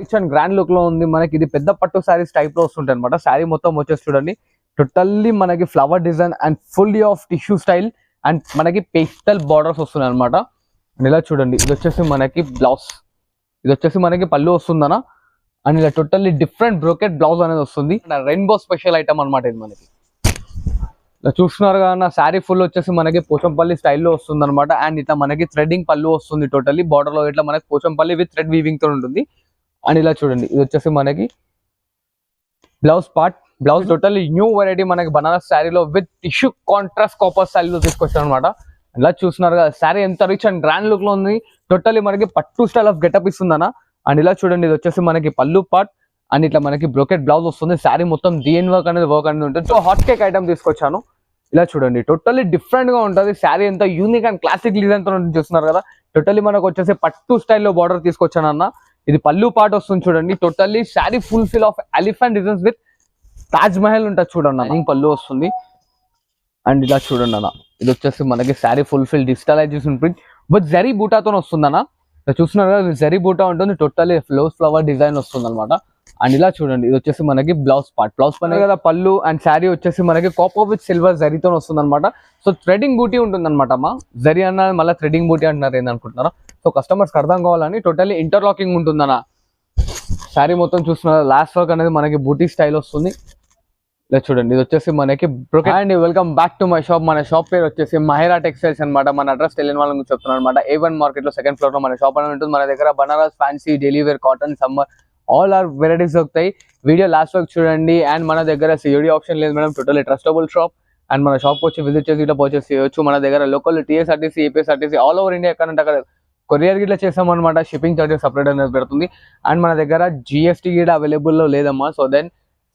Rich and grand look లో ఉంది మనకి. ఇది పెద్ద పట్టు సారీస్ టైప్ లో వస్తుంటాయి అనమాట. శారీ మొత్తం వచ్చేసి చూడండి టోటల్లీ మనకి flower design and fully of tissue style and మనకి పేస్టల్ బార్డర్స్ వస్తున్నాయి అనమాట. అండ్ ఇలా చూడండి ఇది వచ్చేసి మనకి బ్లౌజ్, ఇది వచ్చేసి మనకి పళ్ళు వస్తుందనా. అండ్ ఇలా టోటల్లీ డిఫరెంట్ బ్రోకెట్ బ్లౌజ్ అనేది వస్తుంది. రెయిన్బో స్పెషల్ ఐటమ్ అనమాట ఇది మనకి. ఇలా చూస్తున్నారు కదా శారీ ఫుల్ వచ్చేసి మనకి పోచంపల్లి స్టైల్లో వస్తుంది అనమాట. అండ్ ఇట్లా మనకి థ్రెడ్డింగ్ పళ్ళు వస్తుంది. టోటల్లీ బార్డర్ లో ఇట్లా మనకి పోచంపల్లి విత్ థ్రెడ్ వీవింగ్ తో ఉంటుంది. అండ్ ఇలా చూడండి ఇది వచ్చేసి మనకి blouse part. Blouse totally new variety మనకి బనారస్ శారీలో విత్ టిష్యూ కాంట్రాస్ట్ కాపర్ స్టైల్లో తీసుకొచ్చారు అనమాట. ఇలా చూస్తున్నారు కదా శారీ ఎంత రిచ్ అండ్ గ్రాండ్ లుక్ లో ఉంది. టోటల్లీ మనకి పట్టు స్టైల్ ఆఫ్ గెటప్ ఇస్తుందనా. అండ్ ఇలా చూడండి ఇది వచ్చేసి మనకి పళ్ళు పార్ట్ అండ్ ఇట్లా మనకి బ్రోకెట్ బ్లౌజ్ వస్తుంది. శారీ మొత్తం డిఎన్ వర్క్ అనేది ఉంటుంది. సో హాట్ కేక్ ఐటమ్ తీసుకొచ్చాను. ఇలా చూడండి టోటల్లీ డిఫరెంట్ గా ఉంటుంది. శారీ ఎంత యూనిక్ అండ్ క్లాసిక్ డిజైన్ తో చూస్తున్నారు కదా. టోటల్లీ మనకు వచ్చేసి పట్టు స్టైల్లో బార్డర్ తీసుకొచ్చాను అన్న. ఇది పళ్ళు పార్ట్ వస్తుంది చూడండి. Totally sari full fill of elephant designs with Taj Mahal ఉంటుంది చూడండి అన్న. పళ్ళు వస్తుంది. అండ్ ఇలా చూడండి అన్న ఇది వచ్చేసి మనకి sari full fill digitalization print with zari బూటాతో వస్తుందన్న. చూస్తున్నారు కదా జరీ బూటా ఉంటుంది. టోటల్లీ ఫ్లవర్ డిజైన్ వస్తుంది అనమాట. అండ్ ఇలా చూడండి ఇది వచ్చేసి మనకి బ్లౌజ్ పార్ట్. బ్లౌజ్ పని కదా పళ్ళు అండ్ శారీ వచ్చేసి మనకి కాపర్ విత్ సిల్వర్ జరీతో వస్తుంది అనమాట. సో థ్రెడింగ్ బూటీ ఉంటుంది అనమాట. అమ్మా జరీ అన్నది మళ్ళీ థ్రెడింగ్ బూటీ అంటున్నారు ఏందనుకుంటున్నారా. సో కస్టమర్స్ అర్థం కావాలని టోటల్లీ ఇంటర్లాకింగ్ ఉంటుందన్న. శారీ మొత్తం చూస్తున్నారు లాస్ట్ వర్క్ అనేది మనకి బూటీ స్టైల్ వస్తుంది. ఇలా చూడండి ఇది వచ్చేసి మనకి brocade. And welcome back to my shop. మన షాప్ పేరు వచ్చేసి మహిరా టెక్స్టైల్స్ అనమాట. మన అడ్రస్ తెలియని వాళ్ళకి చెప్తున్నాను అనమాట. A1 మార్కెట్ లో సెకండ్ ఫ్లోర్ లో మన షాప్ అనేది ఉంటుంది. మన దగ్గర Banaras fancy daily wear cotton summer all are varieties దొరుకుతాయి. వీడియో లాస్ట్ వరకు చూడండి. అండ్ మన దగ్గర సిఓడి ఆప్షన్ లేదు madam. Totally trustable shop. And మన షాప్ వచ్చి విజిట్ చేసి ఇట్లా పర్చేస్ చేయొచ్చు. మన దగ్గర local TSRTC APSRTC all over India ఎక్కడంటే అక్కడ కొరియర్ గిట్లా చేస్తామన్నమాట. షిప్పింగ్ చార్జెస్ సపరేట్ అనేది పెడుతుంది. అండ్ మన దగ్గర జిఎస్టీ గిట్లా అవైలబుల్లో లేదమ్మా. సో దెన్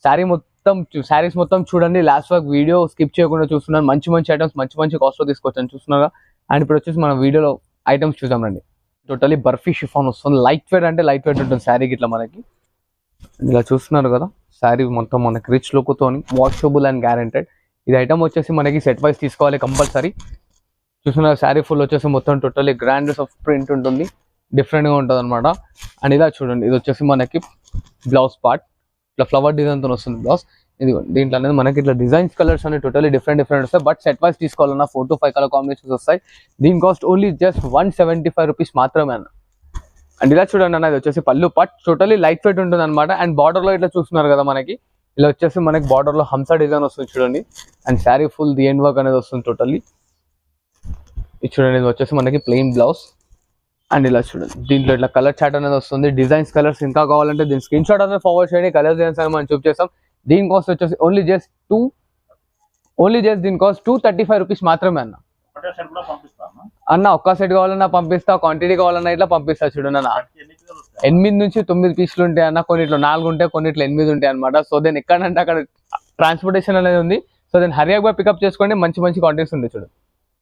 శారీస్ మొత్తం చూడండి. లాస్ట్ వరకు వీడియో స్కిప్ చేయకుండా చూస్తున్నాను. మంచి మంచి ఐటమ్స్ మంచి కాస్ట్ లో తీసుకొచ్చాను చూస్తున్నారా. అండ్ ఇప్పుడు వచ్చేసి మన వీడియోలో ఐటమ్స్ చూద్దాం రండి. టోటల్లీ బర్ఫీ షిఫాన్ వస్తుంది. లైట్ వెయిట్ అంటే లైట్ వెయిట్ ఉంటుంది శారీ గిట్లా మనకి. ఇలా చూస్తున్నారు కదా శారీ మొత్తం మనకి రిచ్ లుక్ తోని వాషబుల్ అండ్ గ్యారెంటెడ్. ఇది ఐటమ్ వచ్చేసి మనకి సెట్ వైజ్ తీసుకోవాలి కంపల్సరీ. చూస్తున్నారు శారీ ఫుల్ వచ్చేసి మొత్తం టోటల్లీ గ్రాండ్ ఆఫ్ ప్రింట్ ఉంటుంది. డిఫరెంట్ గా ఉంటుంది అనమాట. అండ్ ఇలా చూడండి ఇది వచ్చేసి మనకి బ్లౌజ్ పార్ట్. ఇట్లా ఫ్లవర్ డిజైన్ తో వస్తుంది బ్లౌజ్. ఇది దీంట్లో అనేది మనకి ఇట్లా డిజైన్స్ కలర్స్ అనేవి టోటల్లీ డిఫరెంట్ వస్తాయి. బట్ సెట్ వైజ్ తీసుకోవాలన్నా 4 to 5 కలర్ కాంబినేషన్స్ వస్తాయి. దీని కాస్ట్ ఓన్లీ జస్ట్ 175 రూపీస్ మాత్రమే అన్న. అండ్ ఇలా చూడండి అన్న ఇది వచ్చేసి పళ్ళు పార్ట్ టోటల్లీ లైట్ వెయిట్ ఉంటుంది అనమాట. అండ్ బార్డర్ లో ఇట్లా చూస్తున్నారు కదా మనకి ఇలా వచ్చేసి మనకి బార్డర్ లో హంసా డిజైన్ వస్తుంది చూడండి. And sari full the end work అనేది వస్తుంది టోటల్లీ. ఇది చూడండి ఇది వచ్చేసి మనకి ప్లెయిన్ బ్లౌజ్. అండ్ ఇలా చూడండి దీంట్లో ఇట్లా కలర్ చార్ట్ అనేది వస్తుంది. డిజైన్స్ కలర్స్ ఇంకా కావాలంటే దీని స్క్రీన్ షాట్ అనేది ఫార్వర్డ్ చేయండి. కలర్ డిజైన్స్ అని మనం చూపించేస్తాం. దీని కాస్ట్ వచ్చేసి ఓన్లీ జస్ట్ దీని కాస్ట్ 235 రూపీస్ మాత్రమే అన్న. అన్న ఒక్క సెట్ కావాలన్నా పంపిస్తా, క్వాంటిటీ కావాలన్నా ఇట్లా పంపిస్తా. చూడండి అన్న 8 నుంచి 9 పీసులు ఉంటాయి అన్న. కొన్నిట్లో 4 ఉంటాయి, కొన్నిట్లో 8 ఉంటాయి అనమాట. సో దెన్ ఎక్కడంటే అక్కడ ట్రాన్స్పోర్టేషన్ అనేది ఉంది. సో దెన్ హరియాగా పికప్ చేసుకోండి. మంచి క్వాంటిటీస్ ఉంటాయి చూడండి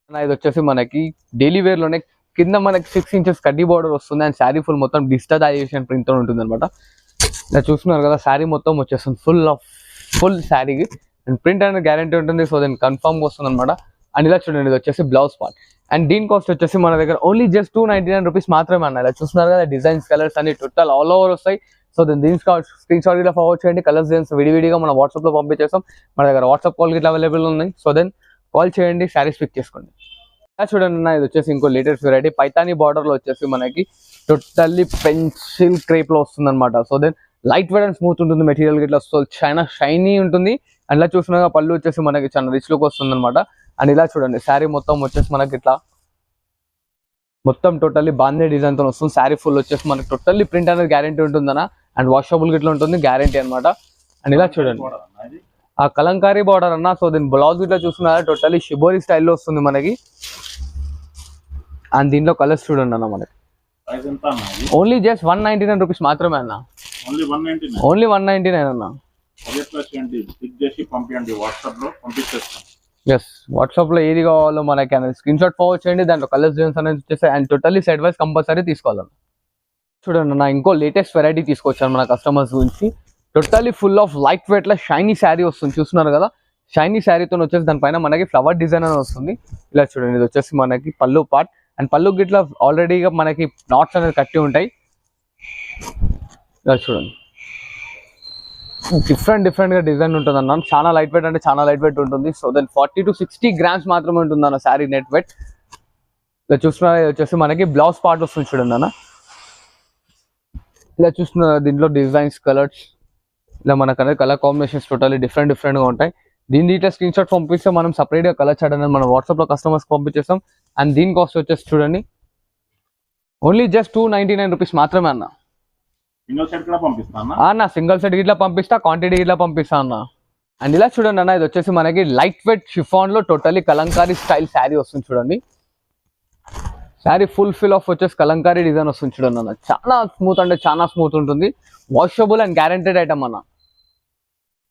అన్న. ఇది వచ్చేసి మనకి డైలీ వేర్ లోనే కింద మనకి 6 ఇంచెస్ కడ్డీ బార్డర్ వస్తుంది. అండ్ శారీ ఫుల్ మొత్తం డిజిటలైజేషన్ ప్రింట్ తో ఉంటుంది అనమాట. ఇలా చూస్తున్నారు కదా శారీ మొత్తం వచ్చేస్తుంది ఫుల్ శారీకి. అండ్ ప్రింట్ అనేది గ్యారంటీ ఉంటుంది. సో దెన్ కన్ఫర్మ్ వస్తుంది అనమాట. అండ్ ఇలా చూడండి ఇది వచ్చేసి బ్లౌజ్ పార్ట్. అండ్ దీని కాస్ట్ వచ్చేసి మన దగ్గర ఓన్లీ జస్ట్ 299 రూపీస్ మాత్రమే అన్న. ఇలా చూస్తున్నారు కదా డిజైన్స్ కలర్స్ అన్ని టోటల్ ఆల్ ఓవర్ వస్తాయి. సో దీని స్క్రీన్ షాట్ ఇలా ఫార్వర్డ్ చేయండి. కలర్స్ డిజైన్స్ విడివిడిగా మన వాట్సాప్ లో పంపించేస్తాం. మన దగ్గర వాట్సాప్ కాల్ గిట్లా అవైలబుల్ ఉన్నాయి. సో దెన్ కాల్ చేయండి, శారీస్ పిక్ చేసుకోండి. చూడండి అన్న ఇది వచ్చేసి ఇంకో లేటెస్ట్ వెరైటీ పైతానీ బార్డర్ లో వచ్చేసి మనకి టోటల్లీ పెన్సిల్ క్రేప్ లో వస్తుంది అనమాట. So then light weight and smooth ఉంటుంది మెటీరియల్ గిట్లా. సో చాలా షైనీ ఉంటుంది. అండ్ ఇలా చూస్తున్నా పళ్ళు వచ్చేసి మనకి చాలా రిచ్ లుక్ వస్తుంది అనమాట. అండ్ ఇలా చూడండి శారీ మొత్తం వచ్చేసి మనకి ఇట్లా మొత్తం టోటల్లీ బాందే డిజైన్ తో వస్తుంది. శారీ ఫుల్ వచ్చేసి మనకి టోటల్లీ ప్రింట్ అనేది గ్యారంటీ ఉంటుందన్న. అండ్ వాషబుల్ గిట్లా ఉంటుంది గ్యారంటీ అనమాట. అండ్ ఇలా చూడండి ఆ కలంకారీ బార్డర్ అన్న. సో దీని బ్లౌజ్ ఇట్లా చూస్తున్నారా టోటల్లీ షిబోరి స్టైల్లో వస్తుంది మనకి. అండ్ దీంట్లో కలర్స్ చూడండి అన్న మనకి ఓన్లీ జస్ట్ 199 రూపీస్ మాత్రమే అన్న. ఓన్లీ 199 అన్న. ఎస్ వాట్సాప్ లో ఏది కావాలో మనకి అనేది స్క్రీన్ షాట్ ఫార్వర్డ్ చేయండి. దాంట్లో కలర్స్ డిజైన్స్ అనేది వచ్చేసాయి. And totally set wise compulsory తీసుకోవాలన్న. చూడండి అన్న ఇంకో లేటెస్ట్ వెరైటీ తీసుకొచ్చాను మన కస్టమర్స్ గురించి. Totally full of light weight లో షైనీ శారీ వస్తుంది చూస్తున్నారు కదా. షైనీ శారీతో వచ్చేసి దానిపైన మనకి ఫ్లవర్ డిజైన్ అనేది వస్తుంది. ఇలా చూడండి ఇది వచ్చేసి మనకి పళ్ళు పార్ట్. అండ్ పళ్ళు గిట్లా ఆల్రెడీగా మనకి నాట్స్ అనేది కట్టి ఉంటాయి. ఇలా చూడండి డిఫరెంట్ గా డిజైన్ ఉంటుంది అన్న. చాలా లైట్ వెయిట్ అంటే చాలా లైట్ వెయిట్ ఉంటుంది. సో దెన్ 40 to 60 grams మాత్రమే ఉంటుంది అన్న శారీ నెట్ వెయిట్. ఇలా చూస్తున్నా వచ్చేసి మనకి బ్లౌజ్ పార్ట్ వస్తుంది చూడండి అన్న. ఇలా చూస్తున్నా దీంట్లో డిజైన్స్ కలర్స్ ఇలా మనకు కలర్ కాంబినేషన్స్ టోటల్లీ డిఫరెంట్ గా ఉంటాయి. దీని ఇట్లా స్క్రీన్ షాట్ పంపిస్తే మనం సపరేట్ గా కలర్ చార్ట్ అనేది మనం వాట్సాప్ లో కస్టమర్స్ పంపించేస్తాం. అండ్ దీని కాస్ట్ వచ్చేసి చూడండి ఓన్లీ జస్ట్ 299 రూపీస్ మాత్రమే అన్న. సింగిల్ సెట్ ఇట్లా పంపిస్తా, క్వాంటిటీ ఇట్లా పంపిస్తా అన్న. అండ్ ఇలా చూడండి అన్న, ఇది వచ్చేసి మనకి లైట్ వెయిట్ షిఫాన్ లో టోటల్లీ కలంకారీ స్టైల్ శారీ వస్తుంది చూడండి. శారీ ఫుల్ ఫిల్ ఆఫ్ వచ్చేసి కలంకారీ డిజైన్ వస్తుంది చూడండి అన్న. చాలా స్మూత్ అంటే చాలా స్మూత్ ఉంటుంది. వాషబుల్ అండ్ గ్యారంటెడ్ ఐటమ్ అన్న.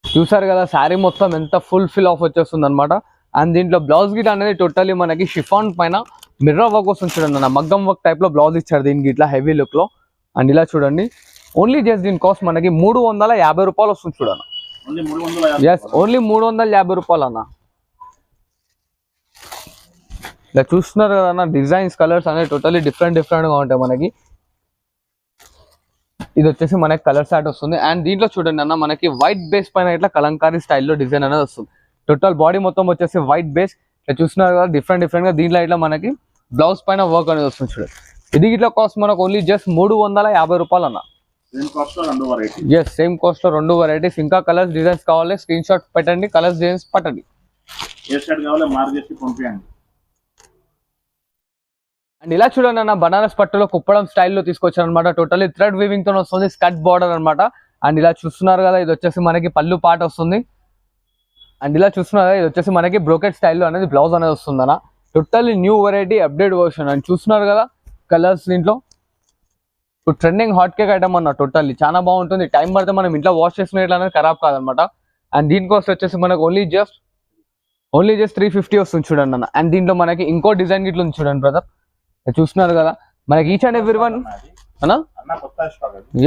చూసారు కదా శారీ మొత్తం ఎంత ఫుల్ ఫిల్ ఆఫ్ వచ్చేస్తుంది అనమాట. అండ్ దీంట్లో బ్లౌజ్ గిట్ అనేది టోటల్లీ మనకి షిఫాన్ పైన మిర్రర్ వర్క్ వస్తుంది చూడండి అన్న. మగ్గం వర్క్ టైప్ లో బ్లౌజ్ ఇచ్చారు దీనికి ఇట్లా హెవీ లుక్ లో. అండ్ ఇలా చూడండి ఓన్లీ జస్ట్ దీని కాస్ట్ మనకి 350 రూపాయలు వస్తుంది చూడన్న. ఎస్ ఓన్లీ 350 రూపాయలు అన్న. ఇలా చూస్తున్నారు కదా డిజైన్స్ కలర్స్ అనేది టోటల్లీ డిఫరెంట్ గా ఉంటాయి మనకి. ఇది వచ్చేసి మనకి కలర్ చార్ట్ వస్తుంది. అండ్ దీంట్లో చూడండి అన్న మనకి వైట్ బేస్ పైన ఇట్లా కలంకారీ స్టైల్లో డిజైన్ అనేది వస్తుంది. టోటల్ బాడీ మొత్తం వచ్చేసి వైట్ బేస్. ఇట్లా చూస్తున్నారు కదా డిఫరెంట్ గా దీంట్లో ఇట్లా మనకి బ్లౌజ్ పైన వర్క్ అనేది వస్తుంది చూడండి. ఇది ఇట్లా కాస్ట్ మనకు ఓన్లీ జస్ట్ 350 రూపాయలు అన్న. ఎస్ సేమ్ కాస్ట్ లో 2 వెరైటీస్. ఇంకా కలర్స్ డిజైన్స్ కావాలి స్క్రీన్ షాట్ పెట్టండి, కలర్స్ డిజైన్స్ పట్టండి. అండ్ ఇలా చూడండి అన్న బనారస్ పట్టులో కుప్పడం స్టైల్లో తీసుకొచ్చారు అనమాట. టోటల్లీ థ్రెడ్ వీవింగ్ తో వస్తుంది, స్కర్ట్ బార్డర్ అనమాట. అండ్ ఇలా చూస్తున్నారు కదా ఇది వచ్చేసి మనకి పళ్ళు పాట వస్తుంది. అండ్ ఇలా చూస్తున్నారు కదా ఇది వచ్చేసి మనకి బ్రోకెట్ స్టైల్లో అనేది బ్లౌజ్ అనేది వస్తుంది అన్న. Totally new variety update version. And చూస్తున్నారు కదా కలర్స్ దీంట్లో ఇప్పుడు ట్రెండింగ్ హాట్ కేక్ ఐటమ్ అన్న. టోటల్లీ చాలా బాగుంటుంది. టైం పడితే మనం ఇంట్లో వాష్ చేసుకునే అనేది ఖరాబ్ కాదనమాట. అండ్ దీని కాస్ట్ వచ్చేసి మనకు ఓన్లీ జస్ట్ 350 వస్తుంది చూడండి అన్న. అండ్ దీంట్లో మనకి ఇంకో డిజైన్ గిట్లు ఉంది చూడండి బ్రదర్. చూస్తున్నారు కదా మనకి ఈచ్ అండ్ ఎవ్రీ వన్ అన్న.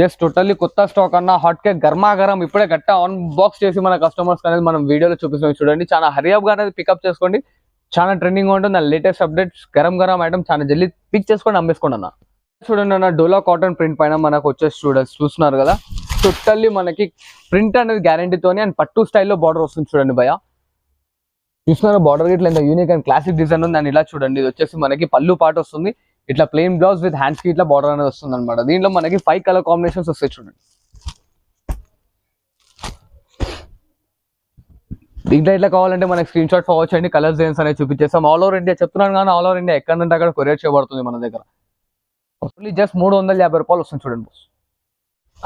ఎస్ టోటల్లీ కొత్త స్టాక్ అన్న. హాట్ కేక్ గర్మాగరం ఇప్పుడే గట్ట ఆన్ బాక్స్ చేసి మన కస్టమర్స్ అనేది మనం వీడియోలో చూపిస్తాం చూడండి. చాలా హరియప్ గా అనేది పికప్ చేసుకోండి. చాలా ట్రెండింగ్ ఉంటుంది. లేటెస్ట్ అప్డేట్స్ గరం ఐటమ్ చాలా జల్దీ పిక్ చేసుకొని అమ్మేసుకోండి అన్న. చూడండి అన్న డోలా కాటన్ ప్రింట్ పైన మనకు వచ్చేసి చూస్తున్నారు కదా టోటల్లీ మనకి ప్రింట్ అనేది గ్యారంటీతోని అండ్ పట్టు స్టైల్లో బార్డర్ వస్తుంది చూడండి భయ. చూస్తున్నారు బార్డర్ ఇట్లా ఎంత యూనిక్ అండ్ క్లాసిక్ డిజైన్ ఉంది. అండ్ ఇలా చూడండి ఇది వచ్చేసి మనకి పళ్ళు పాట వస్తుంది. ఇట్లా ప్లెయిన్ బ్లౌజ్ విత్ హ్యాండ్స్ కి ఇట్లా బార్డర్ అనేది వస్తుంది అనమాట. దీంట్లో మనకి 5 కలర్ కాంబినేషన్స్ వస్తాయి చూడండి. దీంట్లో ఇట్లా కావాలంటే మనకి స్క్రీన్ షాట్ ఫార్వర్డ్ చేయండి, కలర్స్ డిజైన్స్ అనేది చూపించేస్తాం. ఆల్ ఓవర్ ఇండియా చెప్తున్నాను కానీ ఆల్ ఓవర్ ఇండియా ఎక్కడంటే అక్కడ కొరియర్ చేయబడుతుంది మన దగ్గర. ఓన్లీ జస్ట్ 350 రూపాయలు వస్తుంది చూడండి బాస్.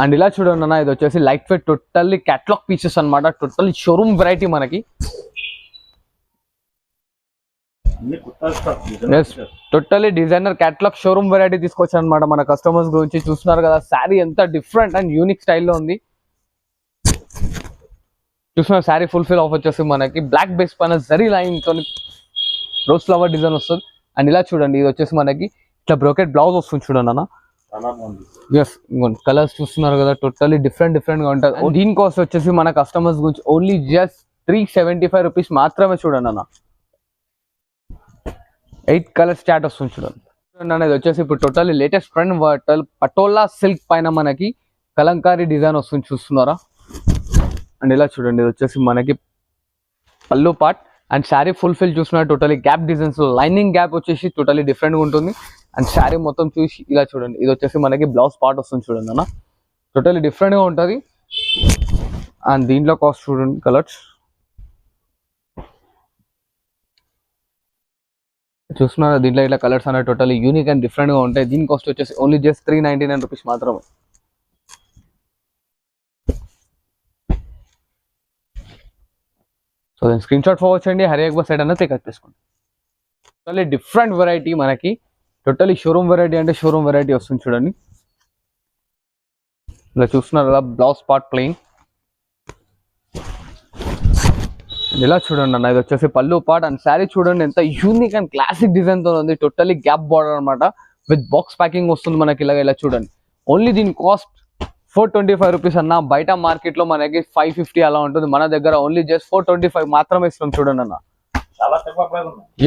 అండ్ ఇలా చూడండి అన్న ఇది వచ్చేసి light weight totally catalogue pieces అనమాట. టోటల్లీ షోరూమ్ వెరైటీ మనకి. Totally designer catalogue showroom variety తీసుకొచ్చాను అనమాట మన కస్టమర్స్ గురించి. చూస్తున్నారు కదా శారీ ఎంత డిఫరెంట్ అండ్ యూనిక్ స్టైల్లో ఉంది. చూస్తున్నారు శారీ ఫుల్ ఫిల్ ఆఫ్ వచ్చేసి మనకి బ్లాక్ బేస్ పైన జరీ లైన్ తో రోజ్ ఫ్లవర్ డిజైన్ వస్తుంది. అండ్ ఇలా చూడండి ఇది వచ్చేసి మనకి ఇట్లా బ్రోకెట్ బ్లౌజ్ వస్తుంది చూడండి అన్న. ఎస్ కలర్స్ చూస్తున్నారు కదా టోటల్లీ డిఫరెంట్ గా ఉంటుంది. దీని కాస్ట్ వచ్చేసి మన కస్టమర్స్ గురించి ఓన్లీ జస్ట్ 375 రూపీస్ మాత్రమే చూడండి అన్న. 8 కలర్స్ చాట్ వస్తుంది చూడండి అన్న. ఇది వచ్చేసి ఇప్పుడు totally latest trend patola silk పైన మనకి కలంకారీ డిజైన్ వస్తుంది చూస్తున్నారా. అండ్ ఇలా చూడండి ఇది వచ్చేసి మనకి pallu part and sari full fill చూస్తున్నారు. Totally gap designs lining gap వచ్చేసి టోటల్లీ డిఫరెంట్ గా ఉంటుంది. అండ్ శారీ మొత్తం చూసి ఇలా చూడండి ఇది వచ్చేసి మనకి బ్లౌజ్ పార్ట్ వస్తుంది చూడండి అన్న. టోటల్లీ డిఫరెంట్ గా ఉంటుంది. అండ్ దీంట్లో కాస్ట్ చూడండి కలర్స్ చూస్తున్నారు. దీంట్లో ఇట్లా కలర్స్ అనేవి టోటల్లీ యూనిక్ అండ్ డిఫరెంట్ గా ఉంటాయి. దీని కాస్ట్ వచ్చేసి ఓన్లీ జస్ట్ 399 రూపీస్ మాత్రమే. సో దాని స్క్రీన్ షాట్ ఫార్వర్డ్ చేయండి, హరియక్ బస్ సైడ్ అనేది పికప్ చేసుకోండి. టోటల్లీ డిఫరెంట్ వెరైటీ మనకి. టోటల్లీ షోరూమ్ వెరైటీ అంటే షోరూమ్ వెరైటీ వస్తుంది చూడండి. ఇలా చూస్తున్నారు కదా బ్లౌజ్ పార్ట్ ప్లెయిన్. ఇలా చూడండి అన్న ఇది వచ్చేసి పళ్ళు పార్ట్ అండ్ శారీ చూడండి ఎంత యూనిక్ అండ్ క్లాసిక్ డిజైన్ తో ఉంది. టోటల్లీ గ్యాప్ బార్డర్ అనమాట విత్ బాక్స్ ప్యాకింగ్ వస్తుంది మనకి. ఇలా చూడండి ఓన్లీ దీని కాస్ట్ 425 రూపీస్ అన్న. బయట మార్కెట్ లో మనకి 550 అలా ఉంటుంది. మన దగ్గర ఓన్లీ జస్ట్ 425 మాత్రమే ఇస్తున్నాం చూడండి అన్న.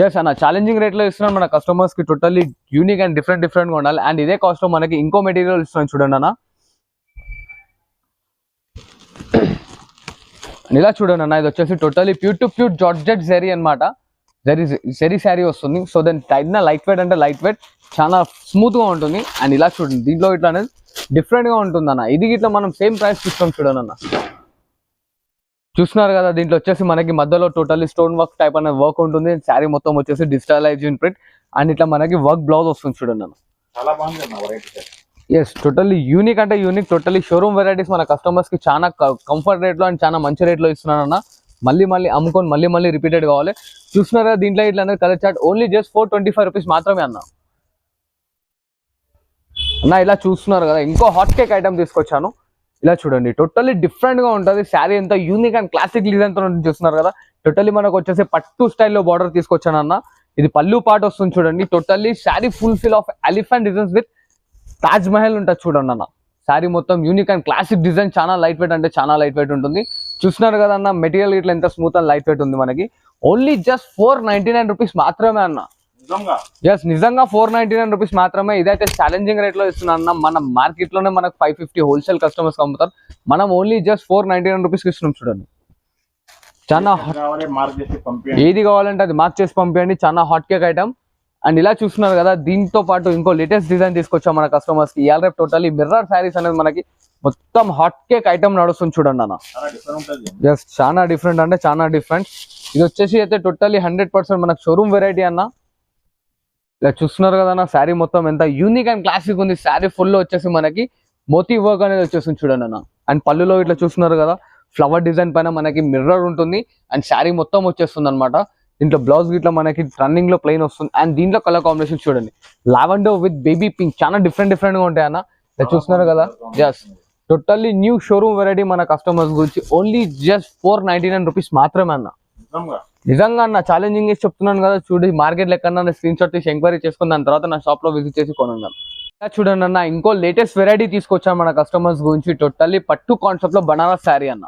ఎస్ అన్న ఛాలెంజింగ్ రేట్ లో ఇస్తున్నాం మన కస్టమర్స్ కి. టోటల్లీ యూనిక్ అండ్ డిఫరెంట్ గా ఉండాలి. అండ్ ఇదే కాస్ట్ లో మనకి ఇంకో మెటీరియల్ ఇస్తున్నాం చూడండి అన్న. ఇలా చూడండి అన్న, ఇది వచ్చేసి totally pure to pure georgette zari అనమాట. జెరీ శారీ వస్తుంది. సో దాని టైట్న లైట్ వెయిట్ అంటే లైట్ వెయిట్, చాలా స్మూత్ గా ఉంటుంది. అండ్ ఇలా చూడండి, దీంట్లో ఇట్లా అనేది డిఫరెంట్ గా ఉంటుంది అన్న. ఇది ఇట్లా మనం సేమ్ ప్రైస్ చూస్తాం చూడండి అన్న. చూస్తున్నారు కదా, దీంట్లో వచ్చేసి మనకి మధ్యలో టోటల్లీ స్టోన్ వర్క్ టైప్ అనే వర్క్ ఉంటుంది. శారీ మొత్తం వచ్చేసి డిజిటలైజ్డ్ ప్రింట్ అండ్ ఇట్లా మనకి వర్క్ బ్లౌజ్ వస్తుంది చూడండి అన్న. చాలా బాగుంది అన్న వెరైటీ. ఎస్, టోటల్లీ యూనిక్ అంటే యూనిక్. టోటల్లీ షోరూమ్ వెరైటీస్ మన కస్టమర్స్ కి చాలా కంఫర్ట్ రేట్ లో అండ్ చాలా మంచి రేట్ లో ఇస్తున్నాను అన్న. మళ్ళీ అమ్ముకొని మళ్ళీ రిపీటెడ్ కావాలి. చూస్తున్నారు కదా, దీంట్లో ఇట్లా అనేది colour chart only just 425 rupees మాత్రమే అన్న. ఇలా చూస్తున్నారు కదా, ఇంకో హాట్ కేక్ ఐటమ్ తీసుకొచ్చాను. ఇలా చూడండి, టోటల్లీ డిఫరెంట్ గా ఉంటుంది. శారీ ఎంత యూనిక్ అండ్ క్లాసిక్ డిజైన్ తో చూస్తున్నారు కదా. టోటల్లీ మనకు వచ్చేసి పట్టు స్టైల్లో బార్డర్ తీసుకొచ్చాను అన్న. ఇది పళ్ళు పార్ట్ వస్తుంది చూడండి. Totally sari full fill of elephant designs with Taj Mahal ఉంటుంది చూడండి అన్న. శారీ మొత్తం యూనిక్ అండ్ క్లాసిక్ డిజైన్, చాలా లైట్ వెయిట్ అంటే చాలా లైట్ వెయిట్ ఉంటుంది. చూస్తున్నారు కదా అన్న, మెటీరియల్ ఇట్లా ఎంత స్మూత్ అండ్ లైట్ వెయిట్ ఉంది. మనకి ఓన్లీ జస్ట్ 499 రూపీస్ మాత్రమే అన్న. ఎస్, నిజంగా 499 రూపీస్ మాత్రమే. ఇదైతే ఛాలెంజింగ్ రేట్ లో ఇస్తున్నా అన్న. మన మార్కెట్ లోనే మనకు 550 హోల్సేల్ కస్టమర్స్ అమ్ముతారు. మనం ఓన్లీ జస్ట్ 499 రూపీస్ కి ఇస్తున్నాం చూడండి. చాలా ఏది కావాలంటే అది మార్క్ చేసి పంపించండి. చాలా హాట్ కేక్ ఐటమ్. అండ్ ఇలా చూస్తున్నారు కదా, దీంతో పాటు ఇంకో లేటెస్ట్ డిజైన్ తీసుకొచ్చాం మన కస్టమర్స్ కి. ఇవాళ రేపు టోటల్లీ మిర్రర్ శారీస్ అనేది మనకి మొత్తం హాట్ కేక్ ఐటమ్ నడుస్తుంది చూడండి అన్న. ఎస్, చాలా డిఫరెంట్ అంటే చాలా డిఫరెంట్. ఇది వచ్చేసి అయితే టోటల్లీ 100% మనకు షోరూమ్ వెరైటీ అన్న. ఇలా చూస్తున్నారు కదా అన్న, శారీ మొత్తం ఎంత యూనిక్ అండ్ క్లాసిక్ ఉంది. శారీ ఫుల్ వచ్చేసి మనకి మోతీ వర్క్ అనేది వచ్చేసింది చూడండి అన్న. అండ్ పళ్ళులో ఇట్లా చూస్తున్నారు కదా, ఫ్లవర్ డిజైన్ పైన మనకి మిర్రర్ ఉంటుంది. అండ్ శారీ మొత్తం వచ్చేస్తుంది అనమాట. దీంట్లో బ్లౌజ్ గిట్లా మనకి రన్నింగ్ లో ప్లెయిన్ వస్తుంది. అండ్ దీంట్లో కలర్ కాంబినేషన్ చూడండి, లావెండర్ విత్ బేబీ పింక్, చాలా డిఫరెంట్ గా ఉంటాయి అన్న. ఇలా చూస్తున్నారు కదా, just totally new showroom variety మన కస్టమర్స్ గురించి. ఓన్లీ జస్ట్ 499 రూపీస్ మాత్రమే అన్న. నిజంగా అన్న, ఛాలెంజింగ్ చేసి చెప్తున్నాను కదా. చూడండి, మార్కెట్ లెక్క స్క్రీన్ షాట్ తీసి ఎంక్వైరీ చేసుకున్న దాని తర్వాత నా షాప్ లో విజిట్ చేసి కొనున్నాను. చూడండి అన్న, ఇంకో లేటెస్ట్ వెరైటీ తీసుకొచ్చాను మన కస్టమర్స్ గురించి. టోటల్లీ పట్టు కాన్సెప్ట్ లో బనారస్ శారీ అన్న.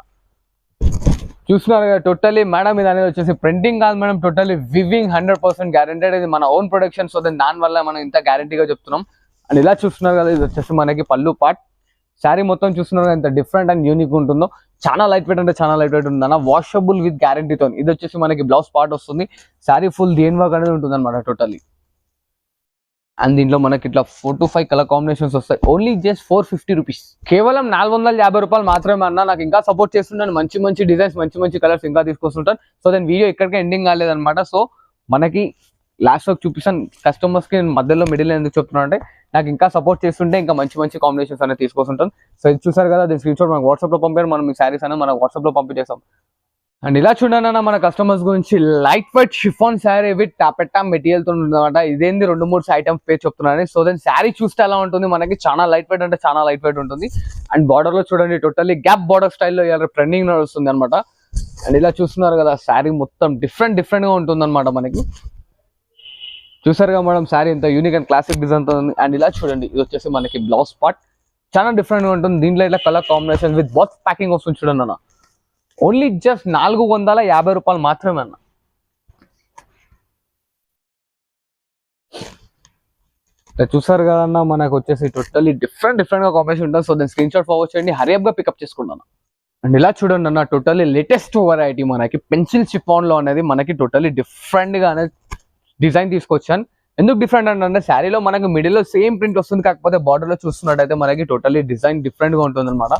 చూస్తున్నారు కదా, టోటల్లీ మేడం ఇది అనేది వచ్చేసి ప్రింటింగ్ కాదు మేడం, టోటల్లీ వివింగ్ 100% గ్యారెంటెడ్. ఇది మన ఓన్ ప్రొడక్షన్. సో దాని వల్ల మనం ఇంత గ్యారెంటీగా చెప్తున్నాం. అండ్ ఇలా చూస్తున్నారు కదా, ఇది వచ్చేసి మనకి పళ్ళు పార్ట్. శారీ మొత్తం చూస్తున్నారు కదా, ఎంత డిఫరెంట్ అండ్ యూనిక్ ఉంటుందో. చాలా లైట్ వెయిట్ అంటే చాలా లైట్ వెయిట్ ఉంటుంది అన్న. వాషబుల్ విత్ గ్యారెంటీతో. ఇది వచ్చేసి మనకి బ్లౌజ్ పార్ట్ వస్తుంది. శారీ ఫుల్ దేని వర్క్ అనేది ఉంటుంది అనమాట టోటల్లీ. అండ్ దీంట్లో మనకి ఇట్లా 4 to 5 కలర్ కాంబినేషన్స్ వస్తాయి. ఓన్లీ జస్ట్ 450 రూపీస్, కేవలం 450 రూపాయలు మాత్రమే అన్న. నాకు ఇంకా సపోర్ట్ చేస్తుంటాను, మంచి డిజైన్స్, మంచి కలర్స్ ఇంకా తీసుకొస్తుంటాను. సో దాని వీడియో ఇక్కడికే ఎండింగ్ కాలేదన్నమాట. సో మనకి లాస్ట్ వరకు చూపిస్తాను కస్టమర్స్ కి. మధ్యలో మిడిల్ ఎందుకు చెప్తున్నాను అంటే, నాకు ఇంకా సపోర్ట్ చేస్తుంటే ఇంకా మంచి కాంబినేషన్స్ అనేది తీసుకొస్తుంటాను. సో ఇది చూసారు కదా, దీని స్క్రీన్ షాట్ మనకు వాట్సాప్ లో పంపారు. మనం ఈ శారీస్ అనేది మనం వాట్సాప్ లో పంపించేస్తాం. అండ్ ఇలా చూడండి అన్న, మన కస్టమర్స్ గురించి light weight chiffon sari with taffeta material తో ఉంటుందన్నమాట. ఇదేంది 2-3 ఐటమ్స్ పేరు చెప్తున్నాను. సో దాని శారీ చూస్తే ఎలా ఉంటుంది, మనకి చాలా లైట్ వెయిట్ అంటే చాలా లైట్ వెయిట్ ఉంటుంది. అండ్ బార్డర్ లో చూడండి, టోటల్లీ గ్యాప్ బార్డర్ స్టైల్లో ఇలా ట్రెండింగ్ నడుస్తుంది అనమాట. అండ్ ఇలా చూస్తున్నారు కదా, శారీ మొత్తం డిఫరెంట్ గా ఉంటుంది అనమాట మనకి. చూసారుగా మేడం, శారీ ఎంత యూనిక్ అండ్ క్లాసిక్ డిజైన్ తో ఉంది. అండ్ ఇలా చూడండి, ఇది వచ్చేసి మనకి బ్లౌజ్ పార్ట్, చాలా డిఫరెంట్ గా ఉంటుంది. దీంట్లో ఇట్లా colour combination with box packing వస్తుంది చూడండి అన్న. ఓన్లీ జస్ట్ 450 రూపాయలు మాత్రమే అన్న. చూసారు కదన్నా, మనకు వచ్చేసి టోటల్లీ డిఫరెంట్ గా కాంబినేషన్ ఉంటుంది. సో దాని స్క్రీన్ షాట్ ఫార్వర్డ్ చేయండి, హరియప్ గా పికప్ చేసుకుంటాను. అండ్ ఇలా చూడండి అన్న, టోటల్లీ లేటెస్ట్ వెరైటీ మనకి పెన్సిల్ షిఫాన్ లో అనేది మనకి టోటల్లీ డిఫరెంట్ గా అనేది డిజైన్ తీసుకొచ్చాను. ఎందుకు డిఫరెంట్ అంటే, శారీలో మనకి మిడిల్ లో సేమ్ ప్రింట్ వస్తుంది, కాకపోతే బార్డర్ లో చూస్తున్నట్టయితే మనకి టోటల్లీ డిజైన్ డిఫరెంట్ గా ఉంటుంది అనమాట.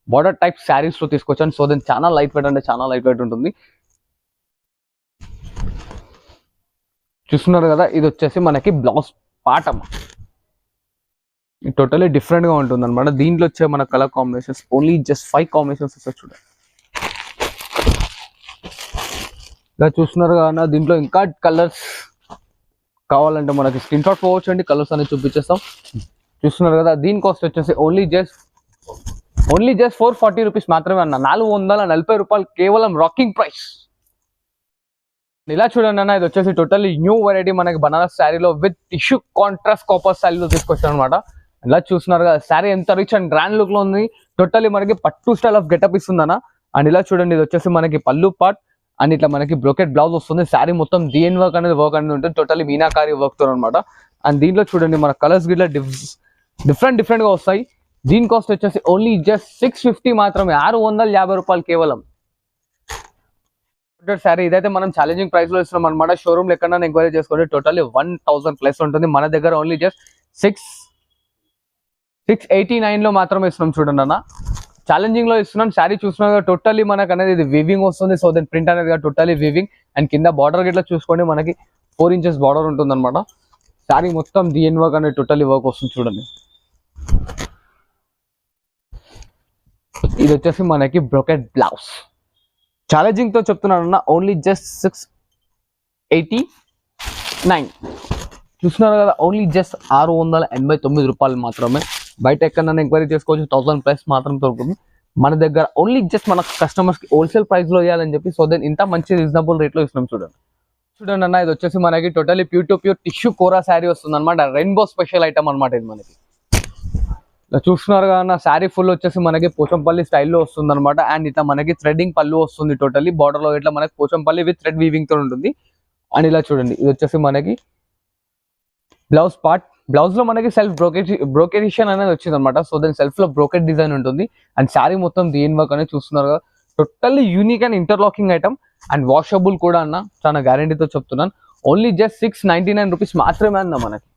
బార్డర్ టైప్ శారీస్ లో తీసుకొచ్చాను. సో దాని చాలా లైట్ వెయిట్ అంటే చాలా లైట్ వెయిట్ ఉంటుంది. చూస్తున్నారు కదా, ఇది వచ్చేసి మనకి బ్లౌజ్ పార్ట్ అమ్మ. టోటల్లీ డిఫరెంట్ గా ఉంటుంది అనమాట. దీంట్లో వచ్చే మన colour combinations only just 5 combinations వస్తాయి చూడండి. ఇలా చూస్తున్నారు కదా, దీంట్లో ఇంకా కలర్స్ కావాలంటే మనకి స్క్రీన్ షాట్ ఫార్వర్డ్ చేయండి, కలర్స్ అనేది చూపించేస్తాం. చూస్తున్నారు కదా, దీని కాస్ట్ వచ్చేసి ఓన్లీ జస్ట్ 440 రూపీస్ మాత్రమే అన్న. 440 రూపాయలు కేవలం రాకింగ్ ప్రైస్. ఇలా చూడండి అన్న, ఇది వచ్చేసి టోటల్లీ న్యూ వెరైటీ మనకి బనారస్ శారీలో విత్ టిష్యూ కాంట్రాస్ట్ కాపర్ స్టైల్లో తీసుకొచ్చాను అనమాట. ఇలా చూస్తున్నారు కదా, శారీ ఎంత రిచ్ అండ్ గ్రాండ్ లుక్ లో ఉంది. టోటల్లీ మనకి పట్టు స్టైల్ ఆఫ్ గెటప్ ఇస్తుందన్న. అండ్ ఇలా చూడండి, ఇది వచ్చేసి మనకి పళ్ళు పార్ట్. అండ్ ఇట్లా మనకి బ్రోకెట్ బ్లౌజ్ వస్తుంది. శారీ మొత్తం డిఎన్ వర్క్ అనేది ఉంటుంది, టోటల్లీ మీనాకారి వర్క్ తో అనమాట. అండ్ దీంట్లో చూడండి, మన కలర్స్ గిట్లా డిఫరెంట్ గా వస్తాయి. దీని కాస్ట్ వచ్చేసి ఓన్లీ జస్ట్ 650 మాత్రమే, 650 రూపాయలు కేవలం. శారీ ఇదైతే మనం ఛాలెంజింగ్ ప్రైస్ లో ఇస్తున్నాం అనమాట. షోరూమ్ లో ఎక్కడైనా ఎంక్వైరీ చేసుకోండి, టోటల్లీ 1000 ప్లస్ ఉంటుంది. మన దగ్గర ఓన్లీ జస్ట్ 689 లో మాత్రమే ఇస్తున్నాం. చూడండి అన్న, ఛాలెంజింగ్ లో ఇస్తున్నాం. శారీ చూస్తున్నా టోటల్లీ మనకు అనేది ఇది వివింగ్ వస్తుంది. సో దెన్ ప్రింట్ అనేది టోటల్లీ వివింగ్. అండ్ కింద బార్డర్ గిట్లా చూసుకోండి, మనకి 4 ఇంచెస్ బార్డర్ ఉంటుంది అనమాట. శారీ మొత్తం డిఎన్ వర్క్ అనేది టోటల్లీ వర్క్ వస్తుంది. చూడండి, ఇది వచ్చేసి మనకి బ్రోకెట్ బ్లౌజ్. ఛాలెంజింగ్ తో చెప్తున్నాను అన్న, ఓన్లీ జస్ట్ 689 చూస్తున్నారు కదా, ఓన్లీ జస్ట్ 689 రూపాయలు మాత్రమే. బయట ఎక్కడైనా ఎంక్వైరీ చేసుకోవచ్చు, 1000 ప్లస్ మాత్రం దొరుకుతుంది. మన దగ్గర ఓన్లీ జస్ట్ మన కస్టమర్స్ కి హోల్సేల్ ప్రైస్ లో ఇవ్వాలని చెప్పి, సో దెన్ ఇంత మంచి రీజనబుల్ రేట్ లో ఇస్తున్నాం. చూడండి అన్న, ఇది వచ్చేసి మనకి totally pure to pure tissue kora sari వస్తుంది అనమాట. రెయిన్బో స్పెషల్ ఐటమ్ అనమాట ఇది మనకి. చూస్తున్నారు కదా, శారీ ఫుల్ వచ్చేసి మనకి పోచంపల్లి స్టైల్లో వస్తుంది అనమాట. అండ్ ఇట్లా మనకి థ్రెడ్డింగ్ పళ్ళు వస్తుంది. టోటల్లీ బార్డర్ లో ఇట్లా మనకి పోచంపల్లి విత్ థ్రెడ్ వీవింగ్ తో ఉంటుంది. అండ్ ఇలా చూడండి, ఇది వచ్చేసి మనకి బ్లౌజ్ పార్ట్. బ్లౌజ్ లో మనకి సెల్ఫ్ బ్రోకెరిషన్ అనేది వచ్చింది అనమాట. సో దాని సెల్ఫ్ లో బ్రోకెట్ డిజైన్ ఉంటుంది. అండ్ శారీ మొత్తం దీని వర్క్ అనేది చూస్తున్నారు కదా, totally unique and interlocking item. And washable కూడా అన్న, చాలా గ్యారంటీతో చెప్తున్నాను. ఓన్లీ జస్ట్ 699 రూపీస్ మాత్రమే అన్న. మనకి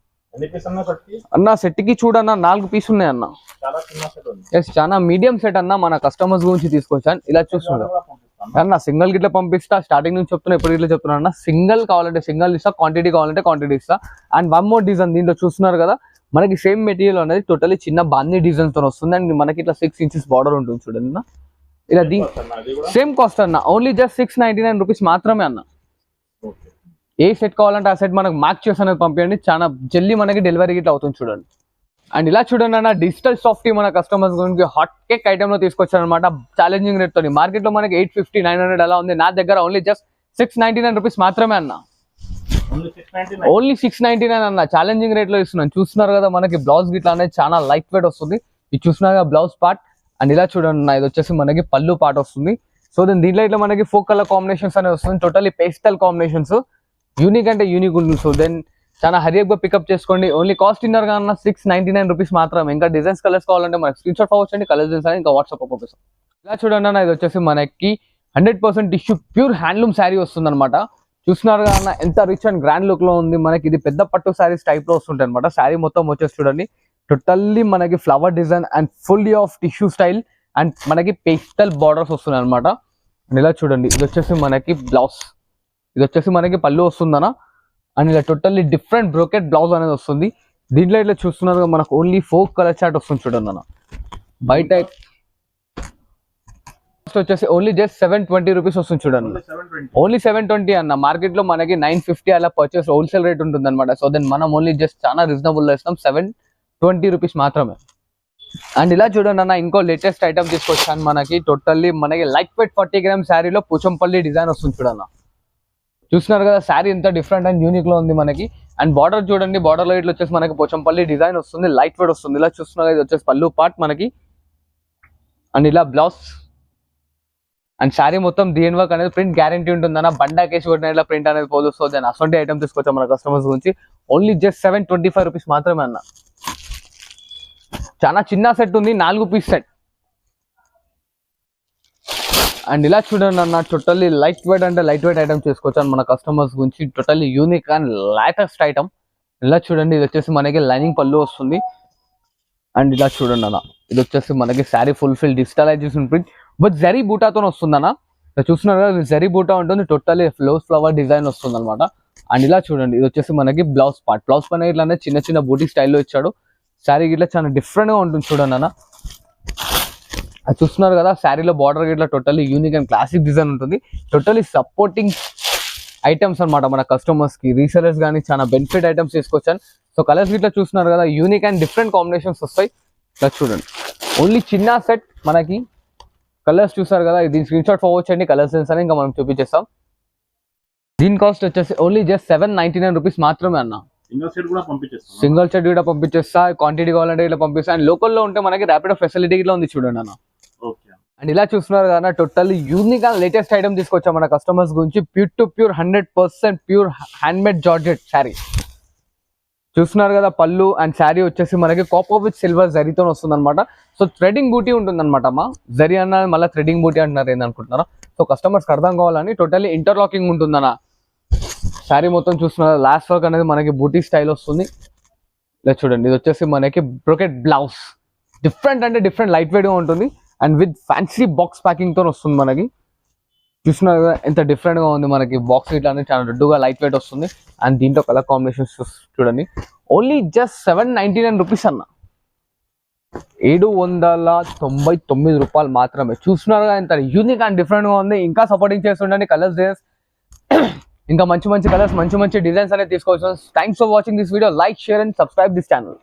అన్న సెట్ కి చూడన్న 4 పీస్ ఉన్నాయి అన్న. ఎస్, చాలా మీడియం సెట్ అన్న. మన కస్టమర్స్ గురించి తీసుకొచ్చాను. ఇలా చూస్తున్నారు అన్న, సింగిల్ గిట్లా పంపిస్తా. స్టార్టింగ్ నుంచి చెప్తున్నా, ఇప్పుడు ఇట్లా చెప్తున్నా అన్న. సింగిల్ కావాలంటే సింగిల్ ఇస్తా, క్వాంటిటీ కావాలంటే క్వాంటిటీ ఇస్తా. అండ్ వన్ మోర్ డిజైన్ దీంట్లో చూస్తున్నారు కదా, మనకి సేమ్ మెటీరియల్ అనేది టోటల్లీ చిన్న బాందీ డిజైన్ తో వస్తుంది. అండ్ మనకి ఇట్లా 6 ఇంచెస్ బార్డర్ ఉంటుంది. చూడండి అన్న, ఇలా సేమ్ కాస్ట్ అన్న. ఓన్లీ జస్ట్ 699 రూపీస్ మాత్రమే అన్న. ఏ సెట్ కావాలంటే ఆ సెట్ మనకు మ్యాచ్ చేసి అనేది పంపించండి, చాలా జల్దీ మనకి డెలివరీ గిట్లా అవుతుంది. చూడండి, అండ్ ఇలా చూడండి అన్న, డిజిటల్ సాఫ్టీ మన కస్టమర్స్ గురించి హాట్ కేక్ ఐటమ్ లో తీసుకొచ్చారు అనమాట. ఛాలెంజింగ్ రేట్ తోని. మార్కెట్ లో మనకి 850, 900 అలా ఉంది. నా దగ్గర ఓన్లీ జస్ట్ 699 రూపీస్ మాత్రమే అన్న. ఓన్లీ 699 అన్న, ఛాలెంజింగ్ రేట్ లో ఇస్తున్నాను. చూస్తున్నారు కదా, మనకి బ్లౌజ్ గిట్లా అనేది చాలా లైట్ వెయిట్ వస్తుంది. ఇది చూస్తున్నారు కదా బ్లౌజ్ పార్ట్. అండ్ ఇలా చూడండి అన్న, ఇది వచ్చేసి మనకి పళ్ళు పార్ట్ వస్తుంది. సో దీంట్లో ఇట్లా మనకి 4 కలర్ కాంబినేషన్స్ అనేది వస్తుంది. టోటల్లీ పేస్టల్ కాంబినేషన్స్, యూనిక్ అంటే యూనిక్ ఉంటుంది. సో దెన్ చాలా హరియర్గా పికప్ చేసుకోండి. ఓన్లీ కాస్ట్ ఇన్నర్ గా 699 రూపీస్ మాత్రం. ఇంకా డిజైన్స్ కలర్స్ కావాలంటే మనకి స్క్రీన్ షాట్ అవ్వచ్చు అండి. కలర్ డిజైన్స్ అని ఇంకా వాట్సాప్ పంపిస్తాం. ఇలా చూడండి అన్న, ఇది వచ్చేసి మనకి 100% టిష్యూ ప్యూర్ హ్యాండ్లూమ్ శారీ వస్తుంది అనమాట. చూస్తున్నారు కదా అన్న, ఎంత రిచ్ అండ్ గ్రాండ్ లుక్ లో ఉంది. మనకి ఇది పెద్ద పట్టు శారీస్ టైప్ లో వస్తుంటాయి అనమాట. శారీ మొత్తం వచ్చేసి చూడండి, టోటల్లీ మనకి flower design and fully of tissue style. And మనకి పేస్టల్ బార్డర్స్ వస్తున్నాయి అనమాట. అండ్ ఇలా చూడండి, ఇది వచ్చేసి మనకి బ్లౌజ్. ఇది వచ్చేసి మనకి పళ్ళు వస్తుందన్న. అండ్ ఇలా టోటల్లీ డిఫరెంట్ బ్రోకెట్ బ్లౌజ్ అనేది వస్తుంది. దీంట్లో ఇట్లా చూస్తున్నారు మనకు ఓన్లీ 4 కలర్ చార్ట్ వస్తుంది. చూడండి అన్న, బయట వచ్చేసి ఓన్లీ జస్ట్ 720 రూపీస్ వస్తుంది. చూడండి, ఓన్లీ 720 అన్న. మార్కెట్ లో మనకి 950 అలా పర్చేస్ హోల్సేల్ రేట్ ఉంటుంది అనమాట. సో దెన్ మనం ఓన్లీ జస్ట్ చాలా రీజనబుల్ లో ఇస్తాం, 720 రూపీస్ మాత్రమే. అండ్ ఇలా చూడండి అన్న, ఇంకో లేటెస్ట్ ఐటమ్ తీసుకొచ్చాను. మనకి టోటల్లీ మనకి లైట్ వెయిట్ 40 గ్రామ్ శారీలో పోచంపల్లి డిజైన్ వస్తుంది. చూడన్న, చూస్తున్నారు కదా, శారీ ఎంత డిఫరెంట్ అండ్ యూనిక్ లో ఉంది మనకి. అండ్ బార్డర్ చూడండి, బార్డర్ లో ఇట్లా వచ్చేసి మనకి పోచంపల్లి డిజైన్ వస్తుంది, లైట్ వెయిట్ వస్తుంది. ఇలా చూస్తున్నారు, ఇది వచ్చేసి పళ్ళు పార్ట్ మనకి. అండ్ ఇలా బ్లౌజ్. అండ్ శారీ మొత్తం దీని వర్క్ అనేది ప్రింట్ గ్యారంటీ ఉంటుంది అన్న. బండా కేసు కొట్టిన ఇట్లా ప్రింట్ అనేది పోదు. సో దాని అసొంటి ఐటమ్ తీసుకొచ్చాం మన కస్టమర్స్ గురించి. ఓన్లీ జస్ట్ 725 రూపీస్ మాత్రమే అన్న. చాలా చిన్న సెట్ ఉంది, 4 పీస్ సెట్. అండ్ ఇలా చూడండి అన్న, టోటల్లీ లైట్ వెయిట్ అంటే లైట్ వెయిట్ ఐటమ్ తీసుకొచ్చాను మన కస్టమర్స్ గురించి. Totally unique and latest item. ఇలా చూడండి, ఇది వచ్చేసి మనకి లైనింగ్ పళ్ళు వస్తుంది. అండ్ ఇలా చూడండి అన్న, ఇది వచ్చేసి మనకి sari full fill digitalization print but zari బూటాతో వస్తుంది అన్న. చూస్తున్నారు కదా, జరీ బూటా ఉంటుంది. టోటల్లీ ఫ్లవర్ డిజైన్ వస్తుంది అనమాట. అండ్ ఇలా చూడండి, ఇది వచ్చేసి మనకి బ్లౌజ్ పార్ట్. బ్లౌజ్ పైన ఇట్లానే చిన్న చిన్న బూటీ స్టైల్లో ఇచ్చాడు. శారీ గిట్లా చాలా డిఫరెంట్ గా ఉంటుంది. చూడండి అన్న, అది చూస్తున్నారు కదా, శారీలో బార్డర్ గిట్లా totally unique and classic design ఉంటుంది. టోటల్లీ సపోర్టింగ్ ఐటమ్స్ అనమాట మన కస్టమర్స్ కి. రీసెలర్స్ కానీ చాలా బెనిఫిట్ ఐటమ్స్ తీసుకొచ్చాను. సో కలర్స్ గిట్లా చూస్తున్నారు కదా, యూనిక్ అండ్ డిఫరెంట్ కాంబినేషన్స్ వస్తాయి. ఇలా చూడండి, ఓన్లీ చిన్న సెట్ మనకి. కలర్స్ చూసారు కదా, దీని స్క్రీన్ షాట్ ఫార్వర్డ్ చేయండి. కలర్స్ అని ఇంకా మనం చూపించేస్తాం. దీని కాస్ట్ వచ్చేసి ఓన్లీ జస్ట్ 799 రూపీస్ మాత్రమే అన్న. సింగిల్ సెట్ కూడా పంపించేస్తా, క్వాంటిటీ కావాలంటే ఇలా పంపిస్తా. అండ్ లోకల్లో ఉంటే మనకి ర్యాపిడో ఫెసిలిటీ కూడా ఉంది. చూడండి అన్న. అండ్ ఇలా చూస్తున్నారు కదా, totally unique and latest item తీసుకొచ్చాం మన కస్టమర్స్ గురించి. Pure to pure 100% pure hand made georgette sari. చూస్తున్నారు కదా పళ్ళు అండ్ శారీ వచ్చేసి మనకి కాపర్ విత్ సిల్వర్ జరీతో వస్తుంది అనమాట. సో థ్రెడింగ్ బూటీ ఉంటుంది అనమాట. మా జరీ అన్న మళ్ళీ థ్రెడింగ్ బూటీ అంటున్నారు ఏందనుకుంటున్నారా? సో కస్టమర్స్కి అర్థం కావాలని టోటల్లీ ఇంటర్లాకింగ్ ఉంటుందన్న. శారీ మొత్తం చూస్తున్నారు లాస్ట్ వర్క్ అనేది మనకి బూటీ స్టైల్ వస్తుంది. ఇలా చూడండి, ఇది వచ్చేసి మనకి బ్రోకెట్ బ్లౌజ్. డిఫరెంట్ అంటే డిఫరెంట్ లైట్ వెయిట్గా ఉంటుంది అండ్ విత్ ఫ్యాన్సీ బాక్స్ ప్యాకింగ్తో వస్తుంది మనకి. చూస్తున్నారు కదా ఎంత డిఫరెంట్గా ఉంది మనకి. బాక్స్ ఇట్లా అనేది చాలా రెడ్డుగా లైట్ వెయిట్ వస్తుంది అండ్ దీంట్లో కలర్ కాంబినేషన్స్ చూడండి. ఓన్లీ జస్ట్ 799 రూపీస్ అన్న, 799 రూపాయలు మాత్రమే. చూస్తున్నారుగా ఎంత యూనిక్ అండ్ డిఫరెంట్గా ఉంది. ఇంకా సపోర్టింగ్ చేస్తుండండి కలర్స్ డిజైన్స్, ఇంకా మంచి మంచి కలర్స్ మంచి మంచి డిజైన్స్ అనేది తీసుకోవచ్చు. Thanks for watching this video. Like, share and subscribe this channel.